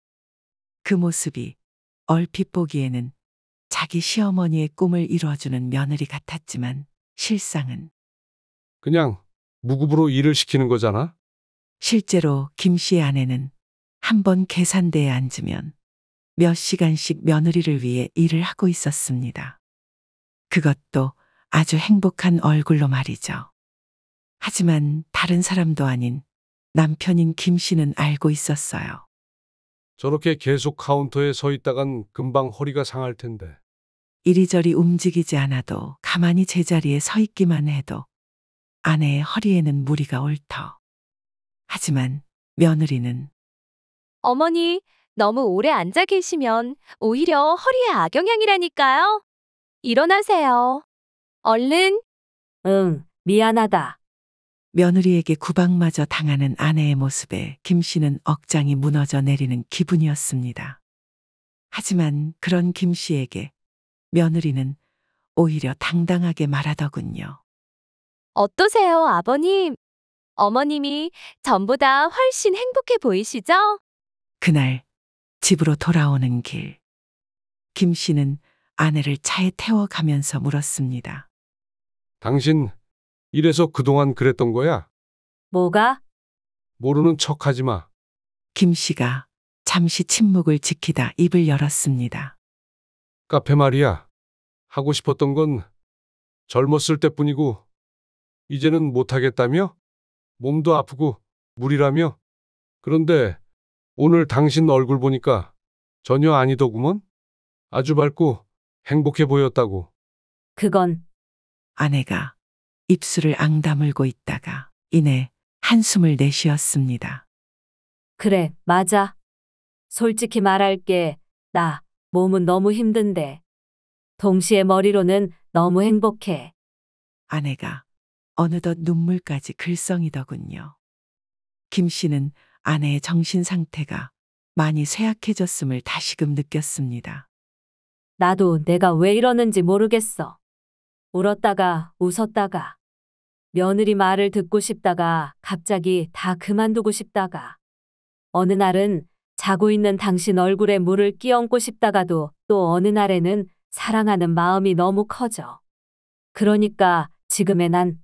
A: 그 모습이 얼핏 보기에는 자기 시어머니의 꿈을 이루어주는 며느리 같았지만 실상은
B: 그냥 무급으로 일을 시키는 거잖아.
A: 실제로 김 씨의 아내는 한 번 계산대에 앉으면 몇 시간씩 며느리를 위해 일을 하고 있었습니다. 그것도 아주 행복한 얼굴로 말이죠. 하지만 다른 사람도 아닌 남편인 김 씨는 알고 있었어요.
B: 저렇게 계속 카운터에 서 있다간 금방 허리가 상할 텐데.
A: 이리저리 움직이지 않아도 가만히 제자리에 서 있기만 해도 아내의 허리에는 무리가 올 터. 하지만 며느리는
C: 어머니, 너무 오래 앉아 계시면 오히려 허리에 악영향이라니까요. 일어나세요. 얼른.
D: 응, 미안하다.
A: 며느리에게 구박마저 당하는 아내의 모습에 김 씨는 억장이 무너져 내리는 기분이었습니다. 하지만 그런 김 씨에게 며느리는 오히려 당당하게 말하더군요.
C: 어떠세요, 아버님? 어머님이 전보다 훨씬 행복해 보이시죠?
A: 그날 집으로 돌아오는 길, 김 씨는 아내를 차에 태워가면서 물었습니다.
B: 당신 이래서 그동안 그랬던 거야?
D: 뭐가?
B: 모르는 척하지 마.
A: 김 씨가 잠시 침묵을 지키다 입을 열었습니다.
B: 카페 말이야. 하고 싶었던 건 젊었을 때뿐이고 이제는 못하겠다며? 몸도 아프고 무리라며? 그런데 오늘 당신 얼굴 보니까 전혀 아니더구먼? 아주 밝고 행복해 보였다고.
D: 그건
A: 아내가 입술을 앙다물고 있다가 이내 한숨을 내쉬었습니다.
D: 그래, 맞아. 솔직히 말할게. 나 몸은 너무 힘든데. 동시에 머리로는 너무 행복해.
A: 아내가 어느덧 눈물까지 글썽이더군요. 김 씨는 아내의 정신 상태가 많이 쇠약해졌음을 다시금 느꼈습니다.
D: 나도 내가 왜 이러는지 모르겠어. 울었다가 웃었다가 며느리 말을 듣고 싶다가 갑자기 다 그만두고 싶다가 어느 날은 자고 있는 당신 얼굴에 물을 끼얹고 싶다가도 또 어느 날에는 사랑하는 마음이 너무 커져. 그러니까 지금의 난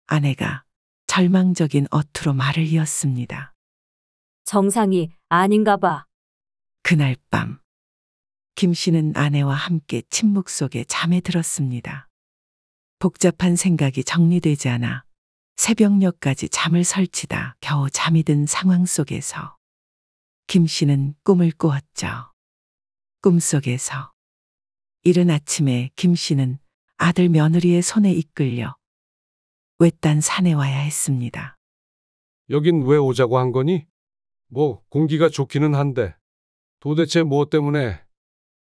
A: 아내가 절망적인 어투로 말을 이었습니다.
D: 정상이 아닌가 봐.
A: 그날 밤 김 씨는 아내와 함께 침묵 속에 잠에 들었습니다. 복잡한 생각이 정리되지 않아 새벽녘까지 잠을 설치다 겨우 잠이 든 상황 속에서 김 씨는 꿈을 꾸었죠. 꿈속에서 이른 아침에 김 씨는 아들 며느리의 손에 이끌려 외딴 산에 와야 했습니다.
B: 여긴 왜 오자고 한 거니? 뭐 공기가 좋기는 한데 도대체 뭐 때문에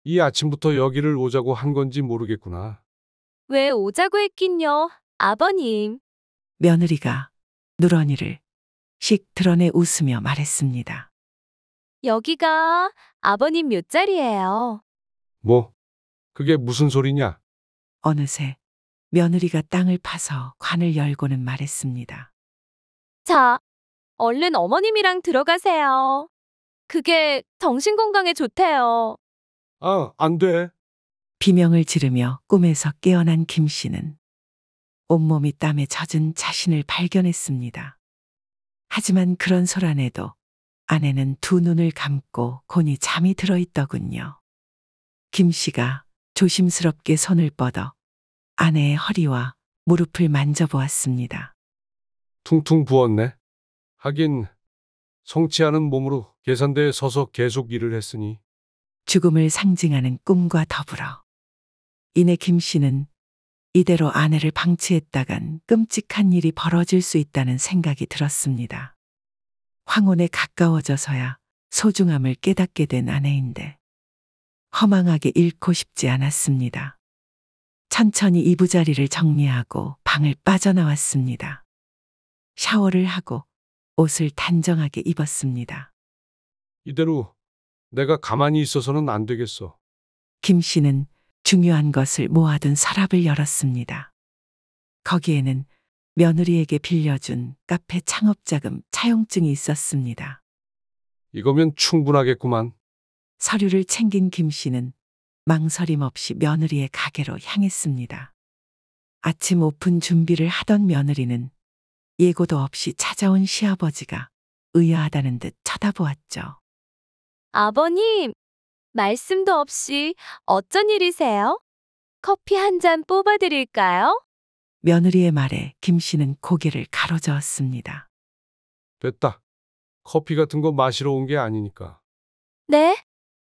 B: 이 아침부터 여기를 오자고 한 건지 모르겠구나.
C: 왜 오자고 했긴요, 아버님.
A: 며느리가 누런이를 씩 드러내 웃으며 말했습니다.
C: 여기가 아버님 묘자리예요.
B: 뭐 그게 무슨 소리냐?
A: 어느새 며느리가 땅을 파서 관을 열고는 말했습니다.
C: 자, 얼른 어머님이랑 들어가세요. 그게 정신 건강에 좋대요.
B: 아, 안 돼.
A: 비명을 지르며 꿈에서 깨어난 김 씨는 온몸이 땀에 젖은 자신을 발견했습니다. 하지만 그런 소란에도 아내는 두 눈을 감고 곤히 잠이 들어 있더군요. 김 씨가 조심스럽게 손을 뻗어 아내의 허리와 무릎을 만져보았습니다.
B: 퉁퉁 부었네. 하긴 성치 않은 몸으로 계산대에 서서 계속 일을 했으니.
A: 죽음을 상징하는 꿈과 더불어 이내 김 씨는 이대로 아내를 방치했다간 끔찍한 일이 벌어질 수 있다는 생각이 들었습니다. 황혼에 가까워져서야 소중함을 깨닫게 된 아내인데 허망하게 잃고 싶지 않았습니다. 천천히 이부자리를 정리하고 방을 빠져나왔습니다. 샤워를 하고 옷을 단정하게 입었습니다.
B: 이대로 내가 가만히 있어서는 안 되겠어.
A: 김 씨는 중요한 것을 모아둔 서랍을 열었습니다. 거기에는 며느리에게 빌려준 카페 창업자금 차용증이 있었습니다.
B: 이거면 충분하겠구만.
A: 서류를 챙긴 김 씨는 망설임 없이 며느리의 가게로 향했습니다. 아침 오픈 준비를 하던 며느리는 예고도 없이 찾아온 시아버지가 의아하다는 듯 쳐다보았죠.
C: 아버님, 말씀도 없이 어쩐 일이세요? 커피 한 잔 뽑아드릴까요?
A: 며느리의 말에 김 씨는 고개를 가로저었습니다.
B: 됐다. 커피 같은 거 마시러 온 게 아니니까.
C: 네?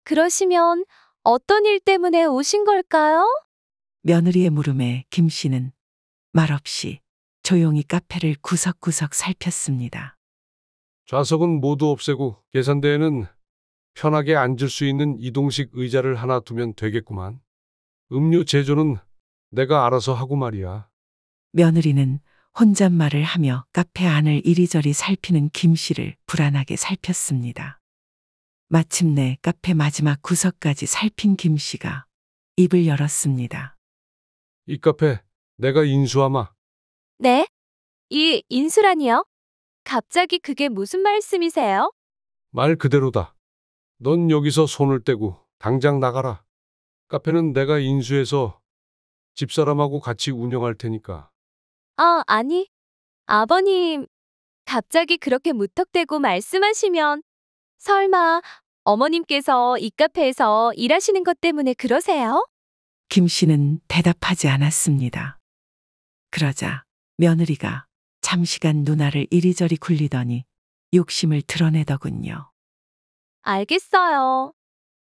C: 그러시면 어떤 일 때문에 오신 걸까요?
A: 며느리의 물음에 김 씨는 말없이 조용히 카페를 구석구석 살폈습니다.
B: 좌석은 모두 없애고 계산대에는 편하게 앉을 수 있는 이동식 의자를 하나 두면 되겠구만. 음료 제조는 내가 알아서 하고 말이야.
A: 며느리는 혼잣말을 하며 카페 안을 이리저리 살피는 김 씨를 불안하게 살폈습니다. 마침내 카페 마지막 구석까지 살핀 김 씨가 입을 열었습니다.
B: 이 카페 내가 인수하마.
C: 네? 이 인수라니요? 갑자기 그게 무슨 말씀이세요?
B: 말 그대로다. 넌 여기서 손을 떼고 당장 나가라. 카페는 내가 인수해서 집사람하고 같이 운영할 테니까.
C: 아니. 아버님, 갑자기 그렇게 무턱대고 말씀하시면 설마 어머님께서 이 카페에서 일하시는 것 때문에 그러세요?
A: 김 씨는 대답하지 않았습니다. 그러자 며느리가 잠시간 눈알을 이리저리 굴리더니 욕심을 드러내더군요.
C: 알겠어요.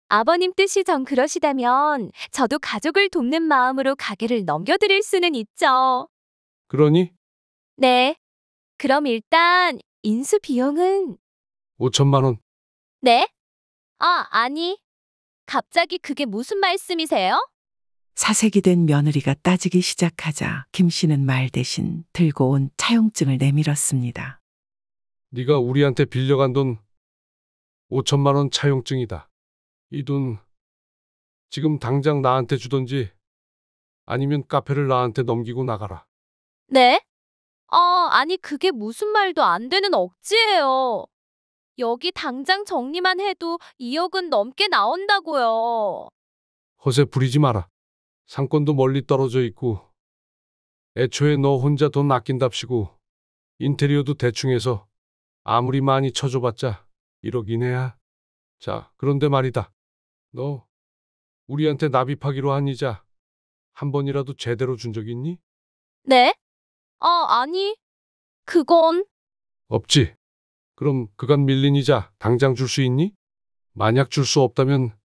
C: 아버님 뜻이 정 그러시다면 저도 가족을 돕는 마음으로 가게를 넘겨드릴 수는 있죠.
B: 그러니
C: 네. 그럼 일단 인수 비용은
B: 5천만 원.
C: 네? 아니. 갑자기 그게 무슨 말씀이세요?
A: 사색이 된 며느리가 따지기 시작하자 김 씨는 말 대신 들고 온 차용증을 내밀었습니다.
B: 네가 우리한테 빌려간 돈 5천만 원 차용증이다. 이 돈 지금 당장 나한테 주던지 아니면 카페를 나한테 넘기고 나가라.
C: 네? 아니 그게 무슨 말도 안 되는 억지예요. 여기 당장 정리만 해도 2억은 넘게 나온다고요.
B: 허세 부리지 마라. 상권도 멀리 떨어져 있고 애초에 너 혼자 돈 아낀답시고 인테리어도 대충 해서 아무리 많이 쳐줘봤자 1억 이내야. 자, 그런데 말이다. 너 우리한테 납입하기로 한 이자 한 번이라도 제대로 준 적 있니?
C: 네? 아니. 그건
B: 없지. 그럼 그간 밀린 이자 당장 줄 수 있니? 만약 줄 수 없다면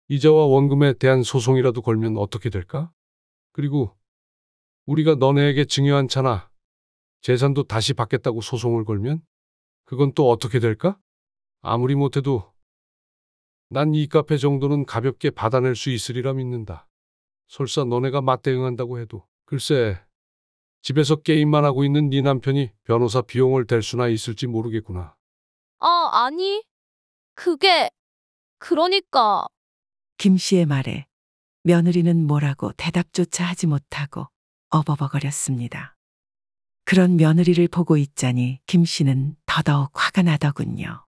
B: 이자와 원금에 대한 소송이라도 걸면 어떻게 될까? 그리고 우리가 너네에게 증여한 차나 재산도 다시 받겠다고 소송을 걸면 그건 또 어떻게 될까? 아무리 못해도 난 이 카페 정도는 가볍게 받아낼 수 있으리라 믿는다. 설사 너네가 맞대응한다고 해도 글쎄 집에서 게임만 하고 있는 네 남편이 변호사 비용을 댈 수나 있을지 모르겠구나.
C: 아니. 그게 그러니까
A: 김 씨의 말에 며느리는 뭐라고 대답조차 하지 못하고 어버버거렸습니다. 그런 며느리를 보고 있자니 김 씨는 더더욱 화가 나더군요.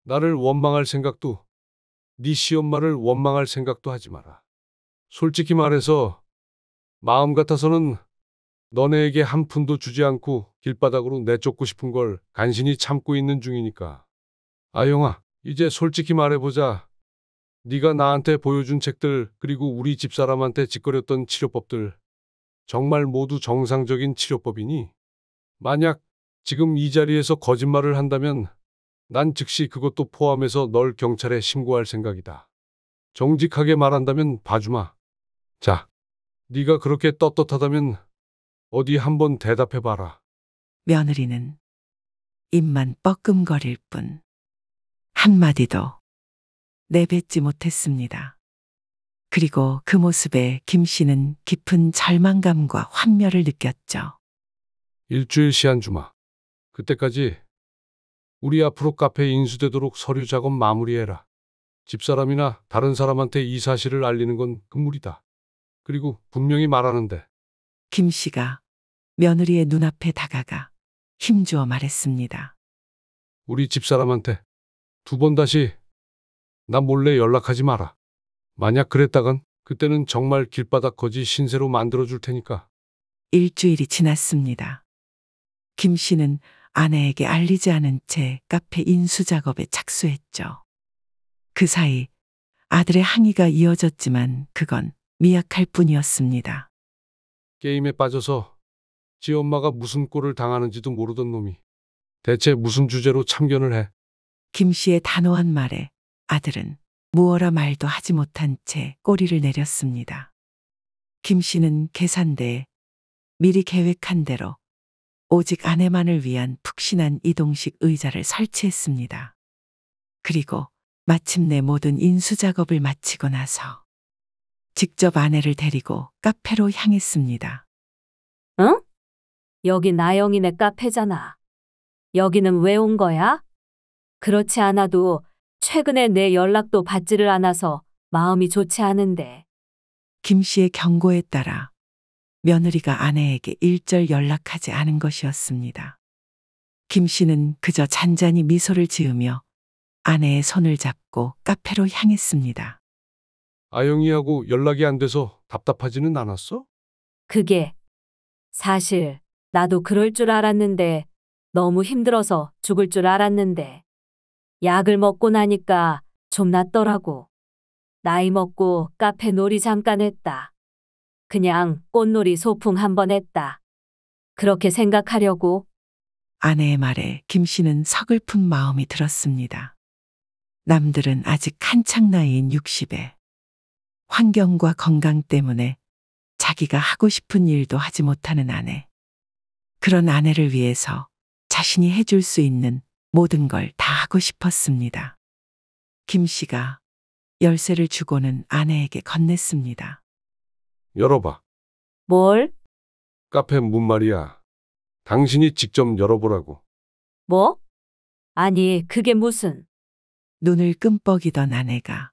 B: 나를 원망할 생각도 네 시엄마를 원망할 생각도 하지 마라. 솔직히 말해서 마음 같아서는 너네에게 한 푼도 주지 않고 길바닥으로 내쫓고 싶은 걸 간신히 참고 있는 중이니까. 아영아, 이제 솔직히 말해보자. 네가 나한테 보여준 책들 그리고 우리 집사람한테 짓거렸던 치료법들 정말 모두 정상적인 치료법이니? 만약 지금 이 자리에서 거짓말을 한다면 난 즉시 그것도 포함해서 널 경찰에 신고할 생각이다. 정직하게 말한다면 봐주마. 자, 네가 그렇게 떳떳하다면 어디 한번 대답해봐라.
A: 며느리는 입만 뻐끔거릴 뿐 한마디도 내뱉지 못했습니다. 그리고 그 모습에 김 씨는 깊은 절망감과 환멸을 느꼈죠.
B: 일주일 시한 주마. 그때까지 우리 앞으로 카페 인수되도록 서류 작업 마무리해라. 집사람이나 다른 사람한테 이 사실을 알리는 건 금물이다. 그리고 분명히 말하는데
A: 김 씨가 며느리의 눈앞에 다가가 힘주어 말했습니다.
B: 우리 집사람한테 2번 다시 나 몰래 연락하지 마라. 만약 그랬다간 그때는 정말 길바닥 거지 신세로 만들어줄 테니까.
A: 일주일이 지났습니다. 김 씨는 아내에게 알리지 않은 채 카페 인수 작업에 착수했죠. 그 사이 아들의 항의가 이어졌지만 그건 미약할 뿐이었습니다.
B: 게임에 빠져서 지 엄마가 무슨 꼴을 당하는지도 모르던 놈이 대체 무슨 주제로 참견을 해.
A: 김 씨의 단호한 말에 아들은 무어라 말도 하지 못한 채 꼬리를 내렸습니다. 김 씨는 계산대에 미리 계획한 대로 오직 아내만을 위한 푹신한 이동식 의자를 설치했습니다. 그리고 마침내 모든 인수 작업을 마치고 나서 직접 아내를 데리고 카페로 향했습니다.
D: 응? 여기 나영이네 카페잖아. 여기는 왜 온 거야? 그렇지 않아도 최근에 내 연락도 받지를 않아서 마음이 좋지 않은데.
A: 김 씨의 경고에 따라 며느리가 아내에게 일절 연락하지 않은 것이었습니다. 김 씨는 그저 잔잔히 미소를 지으며 아내의 손을 잡고 카페로 향했습니다.
B: 아영이하고 연락이 안 돼서 답답하지는 않았어?
D: 그게 사실 나도 그럴 줄 알았는데 너무 힘들어서 죽을 줄 알았는데 약을 먹고 나니까 좀 낫더라고. 나이 먹고 카페 놀이 잠깐 했다. 그냥 꽃놀이 소풍 한번 했다. 그렇게 생각하려고.
A: 아내의 말에 김 씨는 서글픈 마음이 들었습니다. 남들은 아직 한창 나이인 60에 환경과 건강 때문에 자기가 하고 싶은 일도 하지 못하는 아내. 그런 아내를 위해서 자신이 해줄 수 있는 모든 걸 다 하고 싶었습니다. 김 씨가 열쇠를 주고는 아내에게 건넸습니다.
B: 열어봐.
D: 뭘?
B: 카페 문 말이야. 당신이 직접 열어보라고.
D: 뭐? 아니, 그게 무슨.
A: 눈을 끔뻑이던 아내가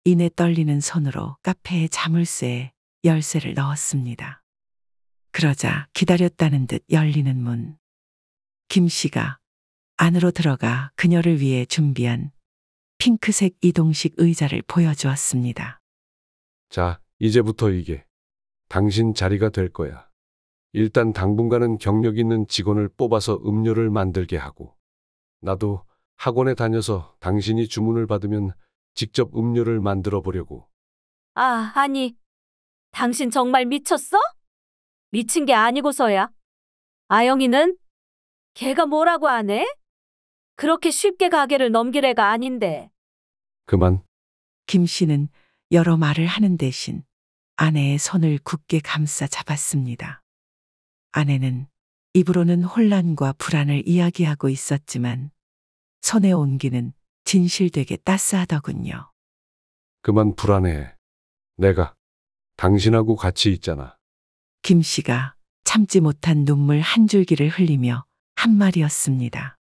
A: 이내 떨리는 손으로 카페의 자물쇠에 열쇠를 넣었습니다. 그러자 기다렸다는 듯 열리는 문. 김 씨가 안으로 들어가 그녀를 위해 준비한 핑크색 이동식 의자를 보여주었습니다.
B: 자, 이제부터 이게 당신 자리가 될 거야. 일단 당분간은 경력 있는 직원을 뽑아서 음료를 만들게 하고, 나도 학원에 다녀서 당신이 주문을 받으면 직접 음료를 만들어 보려고.
D: 아, 아니. 당신 정말 미쳤어? 미친 게 아니고서야. 아영이는? 걔가 뭐라고 하네? 그렇게 쉽게 가게를 넘길 애가 아닌데.
B: 그만.
A: 김 씨는 여러 말을 하는 대신 아내의 손을 굳게 감싸 잡았습니다. 아내는 입으로는 혼란과 불안을 이야기하고 있었지만 손의 온기는 진실되게 따스하더군요.
B: 그만 불안해. 내가 당신하고 같이 있잖아.
A: 김 씨가 참지 못한 눈물 한 줄기를 흘리며 한 말이었습니다.